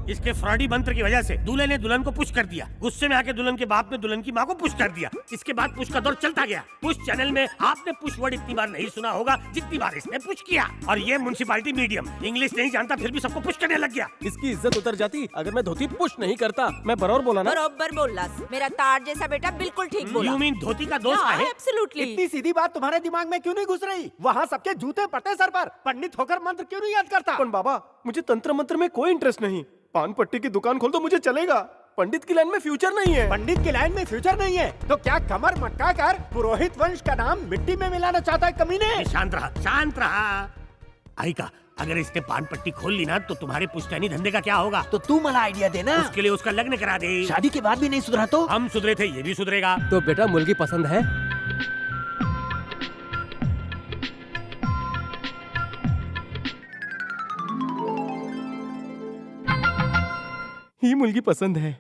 इसके फ्रॉडी मंत्र की वजह से दूल्हे ने दुल्हन को पुश कर दिया। गुस्से में आके दुल्हन के बाप ने दुल्हन की माँ को पुश कर दिया। इसके बाद पुश का दौर चलता गया। पुश चैनल में आपने पुश वर्ड इतनी बार नहीं सुना होगा जितनी बार इसने पुश किया। और ये म्युनिसिपैलिटी मीडियम इंग्लिश नहीं जानता फिर भी सबको पुश करने लग गया। इसकी इज्जत उतर जाती अगर मैं धोती पुश नहीं करता। मैं बराबर बोला ना? बरोबर बोला। मेरा तार जैसा बेटा बिल्कुल ठीक बोला। यू मीन धोती का दोस्त है? एब्सोल्युटली। इतनी सीधी बात तुम्हारे दिमाग में क्यों नहीं घुस रही? वहाँ सबके जूते पड़ते सर पर, पंडित होकर मंत्र क्यों नहीं याद करता? पण बाबा, मुझे तंत्र मंत्र में कोई इंटरेस्ट नहीं। पान पट्टी की दुकान खोल तो मुझे चलेगा। पंडित की लाइन में फ्यूचर नहीं है। पंडित की लाइन में फ्यूचर नहीं है तो क्या कमर मटका कर पुरोहित वंश का नाम मिट्टी में मिलाना चाहता है कमीने? शांत रहा, शांत रहा। आइका, अगर इसने पान पट्टी खोल ली ना तो तुम्हारे पुश्तैनी धंधे का क्या होगा? तो तू मला आइडिया देना। उसके लिए उसका लग्न करा दे। शादी के बाद भी नहीं सुधरा तो? हम सुधरे थे, ये भी सुधरेगा। तो बेटा मुलगी पसंद है? ही मुलगी पसंद है।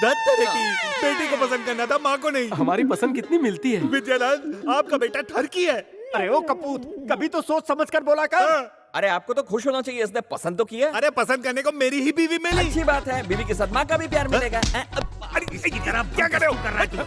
तरह की बेटी को पसंद करना था, माँ को नहीं। हमारी पसंद कितनी मिलती है। विजयलाल, आपका बेटा ठरकी है। अरे ओ कपूत, कभी तो सोच समझ कर बोला कर। अरे आपको तो खुश होना चाहिए, इसने पसंद तो किया। अरे पसंद करने को मेरी ही बीवी मिली। अच्छी बात है, बीवी के साथ माँ का भी प्यार मिलेगा। अरे इसी की तरह क्या कर रहा है तू?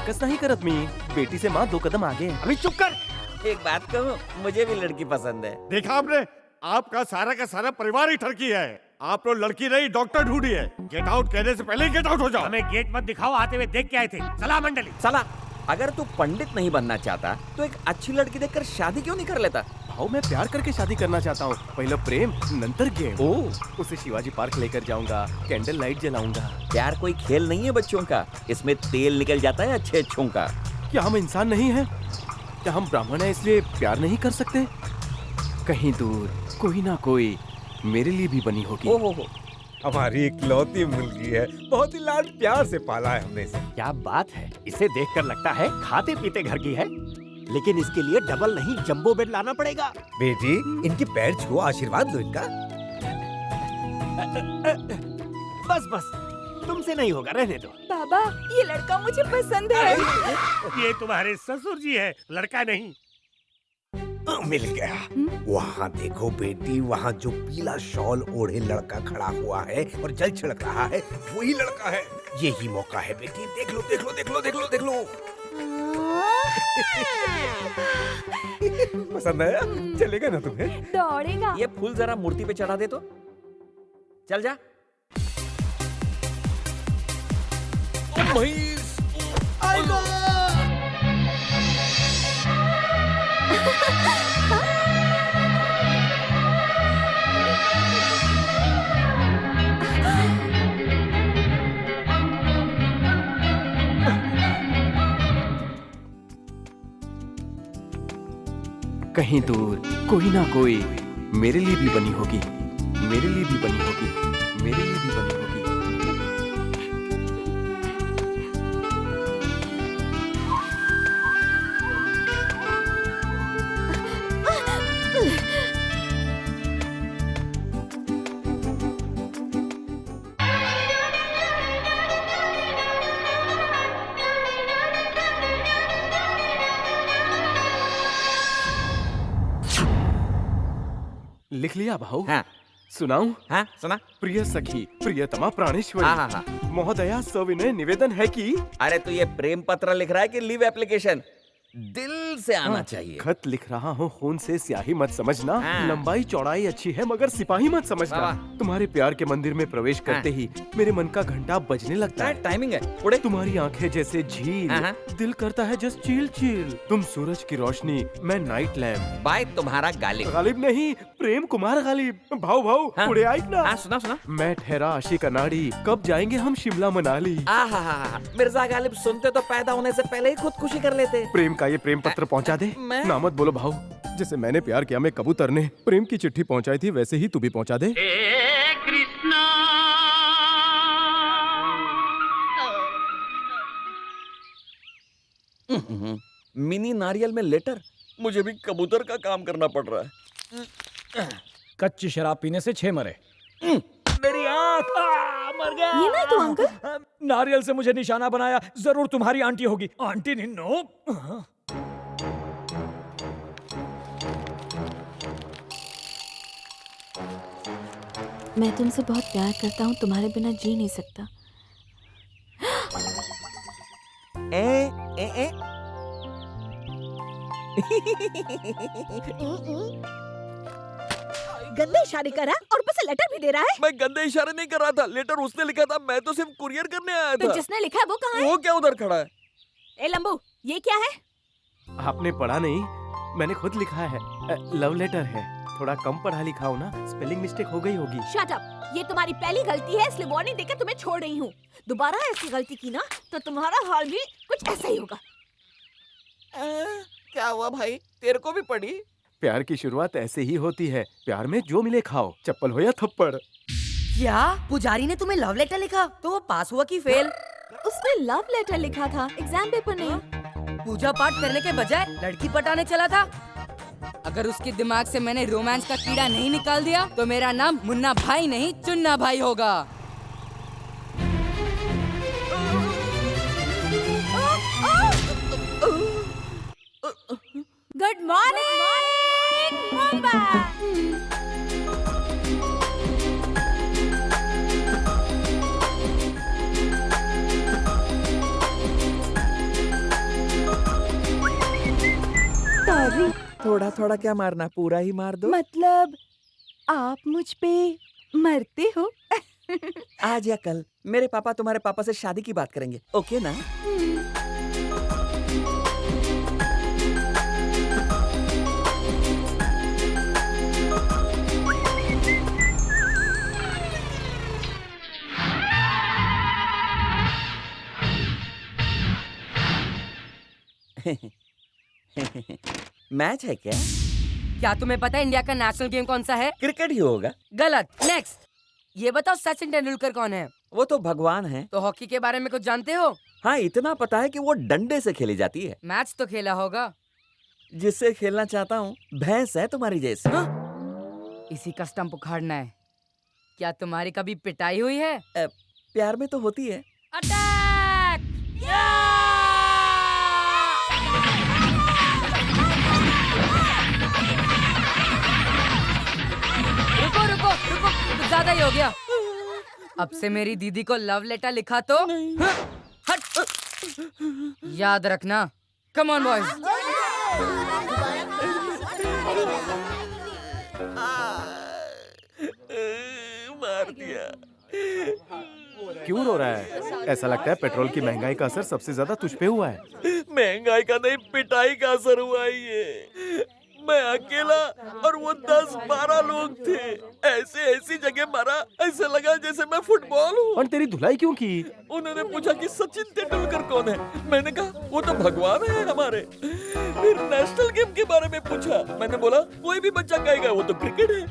कस नहीं करत मी, बेटी से माँ 2 कदम आगे। अभी चुप कर। एक बात कहूँ, मुझे भी लड़की पसंद है। देखा आपने, आपका सारा का सारा परिवार ही ठरकी है। आप लोग लड़की नहीं डॉक्टर ढूंढी है। गेट आउट कहने से पहले गेट आउट हो जाओ। हमें गेट मत दिखाओ, आते हुए देख के आए थे। सलाह मंडली। साला, अगर तू पंडित नहीं बनना चाहता तो एक अच्छी लड़की देखकर शादी क्यों नहीं कर लेता? भाव मैं प्यार करके शादी करना चाहता हूँ। पहले प्रेम नंतर गेम। उसे शिवाजी पार्क लेकर जाऊंगा, कैंडल लाइट जलाऊंगा। प्यार कोई खेल नहीं है बच्चों का, इसमें तेल निकल जाता है अच्छे अच्छों का। क्या हम इंसान नहीं हैं? क्या हम ब्राह्मण हैं इसलिए प्यार नहीं कर सकते? कहीं दूर कोई ना कोई मेरे लिए भी बनी होगी। ओहो, हमारी इकलौती मुर्गी है, बहुत ही लाड प्यार से पाला है हमने इसे। क्या बात है, इसे देखकर लगता है खाते पीते घर की है। लेकिन इसके लिए डबल नहीं जंबो बेड लाना पड़ेगा। बेटी, इनके पैर छुओ, आशीर्वाद लो इनका। बस बस, तुमसे नहीं होगा, रहने दो। बाबा, ये लड़का मुझे पसंद है। ये तुम्हारे ससुर जी है, लड़का नहीं। मिल गया। वहाँ देखो बेटी, वहाँ जो पीला शॉल ओढ़े लड़का खड़ा हुआ है और जल छिड़क रहा है, वही लड़का है। यही मौका है बेटी, देख लो देख लो देख लो देख लो देख लो। पसंद आया? चलेगा ना तुम्हें? दौड़ेगा। ये फूल जरा मूर्ति पे चढ़ा दे तो। चल जा। कहीं दूर कोई ना कोई मेरे लिए भी बनी होगी, मेरे लिए भी बनी होगी, मेरे लिए भी बनी होगी। लिख लिया भाऊ? हाँ। सुनाऊं? हाँ, सुना। प्रिय सखी प्रियतमा प्राणेश्वरी, हाँ, हाँ, हाँ। महोदया सविनय निवेदन है कि अरे तू ये प्रेम पत्र लिख रहा है कि लीव एप्लीकेशन? दिल से आना चाहिए। खत लिख रहा हूँ, खून से स्याही मत समझना। हाँ। लंबाई चौड़ाई अच्छी है मगर सिपाही मत समझना। वाह। तुम्हारे प्यार के मंदिर में प्रवेश करते ही मेरे मन का घंटा बजने लगता है। टाइमिंग है उड़े। तुम्हारी आंखें जैसे झील, हाँ। दिल करता है जस्ट चील चील। तुम सूरज की रोशनी, मैं नाइट लैम्प। बाय तुम्हारा गालिब। गालिब नहीं, प्रेम कुमार गालिब। भाऊ भाऊ हाँ। उड़े आइक ना। हाँ, सुना सुना। मैं ठहरा आशिक अनाड़ी, कब जाएंगे हम शिमला मनाली। मिर्जा गालिब सुनते तो पैदा होने से पहले ही खुदकुशी कर लेते। प्रेम का ये प्रेम पत्र पहुंचा दे। मैं? ना मत बोलो भाऊ, जैसे मैंने प्यार किया मैं कबूतर ने प्रेम की चिट्ठी पहुंचाई थी वैसे ही तू भी पहुंचा दे। मिनी नारियल में लेटर, मुझे भी कबूतर का काम करना पड़ रहा है। कच्ची शराब पीने से 6 मरे। मेरी आंख मर गया। ये नहीं तो अंकल। नारियल से मुझे निशाना बनाया, जरूर तुम्हारी आंटी होगी। आंटी निन्नो। मैं तुमसे बहुत प्यार करता हूँ, तुम्हारे बिना जी नहीं सकता। गंदे इशारे कर रहा है और ऊपर से लेटर भी दे रहा है। मैं गंदे इशारे नहीं कर रहा था, लेटर उसने लिखा था, मैं तो सिर्फ कुरियर करने आया तो था। जिसने लिखा है वो कहाँ है? वो क्या उधर खड़ा है? ए लंबू, ये क्या है? आपने पढ़ा नहीं, मैंने खुद लिखा है। लव लेटर है। थोड़ा कम पढ़ा लिखा हो ना, स्पेलिंग मिस्टेक हो गई होगी। शट अप, ये तुम्हारी पहली गलती है, इसलिए वार्निंग देकर तुम्हें छोड़ रही हूँ। दोबारा ऐसी गलती की ना तो तुम्हारा हाल भी कुछ ऐसा ही होगा। क्या हुआ भाई, तेरे को भी पड़ी? प्यार की शुरुआत ऐसे ही होती है। प्यार में जो मिले खाओ, चप्पल हो या थप्पड़। क्या पुजारी ने तुम्हें लव लेटर लिखा? तो वो पास हुआ कि फेल? उसने लव लेटर लिखा था, एग्जाम पेपर नहीं। पूजा पाठ करने के बजाय लड़की पटाने चला था। अगर उसके दिमाग से मैंने रोमांस का कीड़ा नहीं निकाल दिया तो मेरा नाम मुन्ना भाई नहीं चुन्ना भाई होगा। Good morning Mumbai. थोड़ा थोड़ा क्या मारना, पूरा ही मार दो। मतलब आप मुझ पे मरते हो? आज या कल मेरे पापा तुम्हारे पापा से शादी की बात करेंगे, ओके ना? मैच है क्या? क्या तुम्हें पता है इंडिया का नेशनल गेम कौन सा है? क्रिकेट ही होगा। गलत। नेक्स्ट। ये बताओ सचिन तेंदुलकर कौन है? वो तो भगवान है। तो हॉकी के बारे में कुछ जानते हो? हाँ, इतना पता है कि वो डंडे से खेली जाती है। मैच तो खेला होगा। जिससे खेलना चाहता हूँ भैंस है तुम्हारी जैसी। हाँ? इसी का स्टंप उखाड़ना है। क्या तुम्हारी कभी पिटाई हुई है? प्यार में तो होती है। अटैक! रुको रुको रुको, कुछ ज्यादा ही हो गया। अब से मेरी दीदी को लव लेटर लिखा तो हट। याद रखना। Come on boys. मार दिया। क्यों रो रहा है? ऐसा लगता है पेट्रोल की महंगाई का असर सबसे ज्यादा तुझ पे हुआ है। महंगाई का नहीं, पिटाई का असर हुआ है ये। मैं अकेला और वो 10-12 लोग थे। ऐसी जगह मारा, ऐसे लगा जैसे मैं फुटबॉल हूँ। और तेरी धुलाई क्यों की? उन्होंने पूछा कि सचिन तेंदुलकर कौन है। मैंने कहा वो तो भगवान है हमारे। फिर नेशनल गेम के बारे में पूछा। मैंने बोला कोई भी बच्चा कहेगा वो तो क्रिकेट है।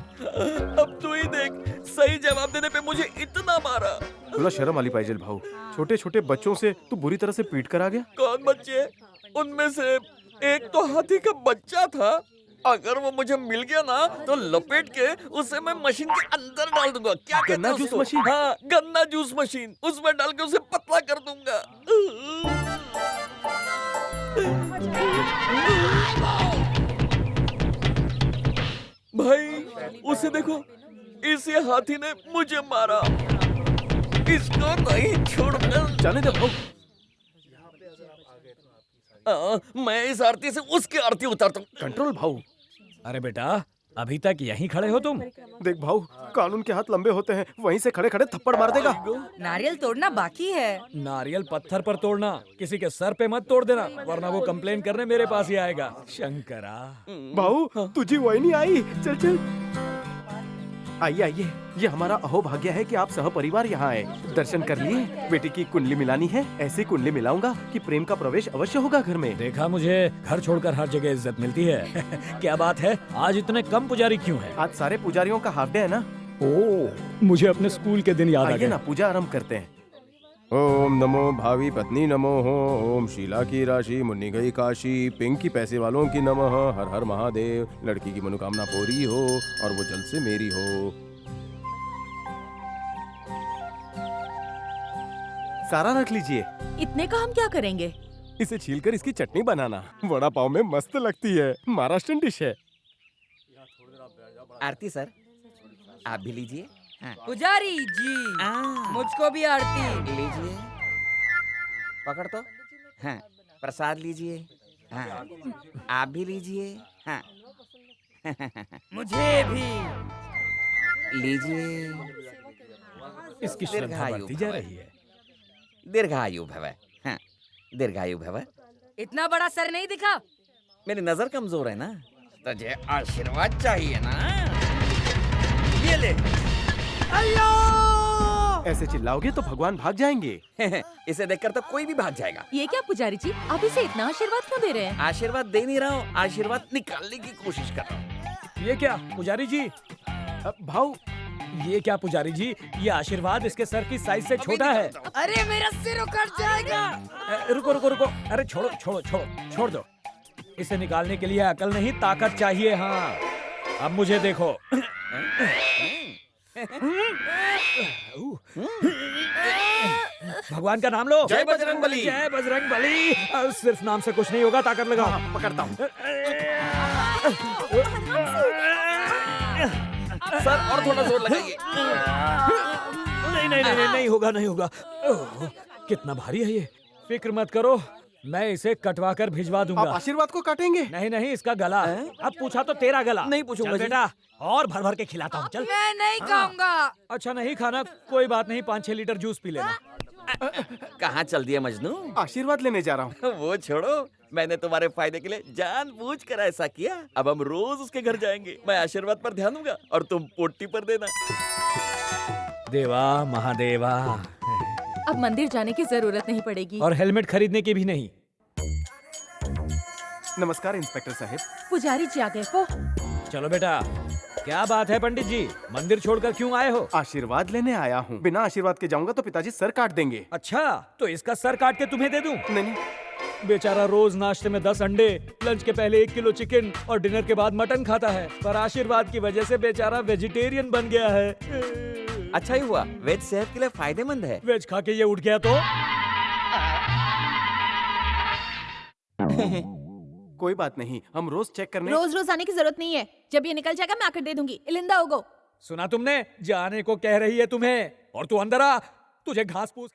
अब तू ही देख, सही जवाब देने पे मुझे इतना मारा। तुला शर्म आली पाहिजे भाऊ। छोटे छोटे बच्चों से तू बुरी तरह से पीट कर आ गया। कौन बच्चे? उनमें से एक तो हाथी का बच्चा था। अगर वो मुझे मिल गया ना तो लपेट के उसे मैं मशीन के अंदर डाल दूंगा। क्या कहते गन्ना हैं जूस उसको? मशीन? हाँ, गन्ना जूस मशीन। उसमें डाल के उसे पतला कर दूंगा। भाई उसे देखो, इसी हाथी ने मुझे मारा। इसको नहीं छोड़ना। जाने दे भाऊ। मैं इस आरती से उसकी आरती उतारता हूँ। कंट्रोल भाऊ। अरे बेटा, अभी तक यहीं खड़े हो तुम? देख भाऊ, कानून के हाथ लंबे होते हैं, वहीं से खड़े खड़े थप्पड़ मार देगा। नारियल तोड़ना बाकी है। नारियल पत्थर पर तोड़ना, किसी के सर पे मत तोड़ देना, वरना वो कंप्लेन करने मेरे पास ही आएगा। शंकरा। भाऊ तुझी वही नहीं आई। चल चल आइए आइए, ये हमारा अहोभाग्य है कि आप सहपरिवार यहाँ आए। दर्शन कर लिए? बेटी की कुंडली मिलानी है। ऐसी कुंडली मिलाऊंगा कि प्रेम का प्रवेश अवश्य होगा घर में। देखा, मुझे घर छोड़कर हर जगह इज्जत मिलती है। क्या बात है, आज इतने कम पुजारी क्यों हैं? आज सारे पुजारियों का हाफ डे है ना। ओह, मुझे अपने स्कूल के दिन याद आ आइए गए। ना, पूजा आरंभ करते हैं। ओम नमो भावी पत्नी नमो हो। ओम शीला की राशि मुन्नी गई काशी। पिंक की पैसे वालों की नमः। हर हर महादेव। लड़की की मनोकामना पूरी हो और वो जल्द से मेरी हो। सारा रख लीजिए। इतने का हम क्या करेंगे? इसे छीलकर इसकी चटनी बनाना, वड़ा पाव में मस्त लगती है। महाराष्ट्रन डिश है। आरती सर, आप भी लीजिए। पुजारी जी, मुझको भी आरती। लीजिए, पकड़ तो। हाँ, प्रसाद लीजिए। हाँ, आप भी लीजिए। हाँ, मुझे भी। लीजिए। इसकी श्रद्धा दीर्घायु बढ़ती जा भव। रही है। दीर्घायु भव। हाँ, दीर्घायु भव। इतना बड़ा सर नहीं दिखा। मेरी नजर कमजोर है ना, तुझे आशीर्वाद चाहिए ना। ये ले। ऐसे चिल्लाओगे तो भगवान भाग जाएंगे। इसे देखकर तो कोई भी भाग जाएगा। ये क्या पुजारी जी, आप इसे इतना आशीर्वाद क्यों दे रहे हैं? आशीर्वाद दे नहीं रहा हूँ, आशीर्वाद निकालने की कोशिश कर रहा हूँ। ये क्या पुजारी जी? भाऊ, ये क्या पुजारी जी? ये आशीर्वाद इसके सर की साइज से छोटा है। अरे मेरा सिर उखड़ जाएगा। रुको रुको रुको, अरे छोड़ो छोड़ो छोड़ो, छोड़ दो। इसे निकालने के लिए अकल नहीं, ताकत चाहिए। हाँ, अब मुझे देखो। भगवान का नाम लो। जय बजरंग बली। जय बजरंग बली। सिर्फ नाम से कुछ नहीं होगा, ताकत लगाओ। हाँ, पकड़ता हूँ। सर और थोड़ा जोर लगाइए। नहीं नहीं नहीं नहीं होगा, नहीं होगा। ओह, कितना भारी है ये। फिक्र मत करो, मैं इसे कटवा कर भिजवा आप दूंगा। आशीर्वाद को काटेंगे? नहीं नहीं, इसका गला। अब पूछा तो तेरा गला। नहीं पूछूंगा चल जी। बेटा, और भर भर के खिलाता हूँ। चल। मैं नहीं खाऊंगा। अच्छा नहीं खाना, कोई बात नहीं, 5-6 लीटर जूस पी लेना। कहाँ चल दिया मजनू? आशीर्वाद लेने जा रहा हूँ। वो छोड़ो, मैंने तुम्हारे फायदे के लिए जानबूझकर ऐसा किया। अब हम रोज उसके घर जाएंगे। मैं आशीर्वाद पर ध्यान दूंगा और तुम पोटी पर देना। देवा महादेवा। अब मंदिर जाने की जरूरत नहीं पड़ेगी। और हेलमेट खरीदने की भी नहीं। नमस्कार इंस्पेक्टर साहब। पुजारी जी आ गए वो। चलो बेटा। क्या बात है पंडित जी, मंदिर छोड़कर क्यों आए हो? आशीर्वाद लेने आया हूँ। बिना आशीर्वाद के जाऊंगा तो पिताजी सर काट देंगे। अच्छा, तो इसका सर काट के तुम्हें दे दूं? नहीं, बेचारा रोज नाश्ते में 10 अंडे, लंच के पहले 1 किलो चिकन और डिनर के बाद मटन खाता है, पर आशीर्वाद की वजह से बेचारा वेजिटेरियन बन गया है। अच्छा ही हुआ, वेज सेहत के लिए फायदेमंद है। वेज खा के ये उठ गया तो? कोई बात नहीं, हम रोज चेक करने। रोज रोज आने की जरूरत नहीं है। जब ये निकल जाएगा मैं आकर दे दूंगी। इलिंदा होगो। सुना तुमने? जाने को कह रही है तुम्हें। और तू अंदर आ, तुझे घास फूस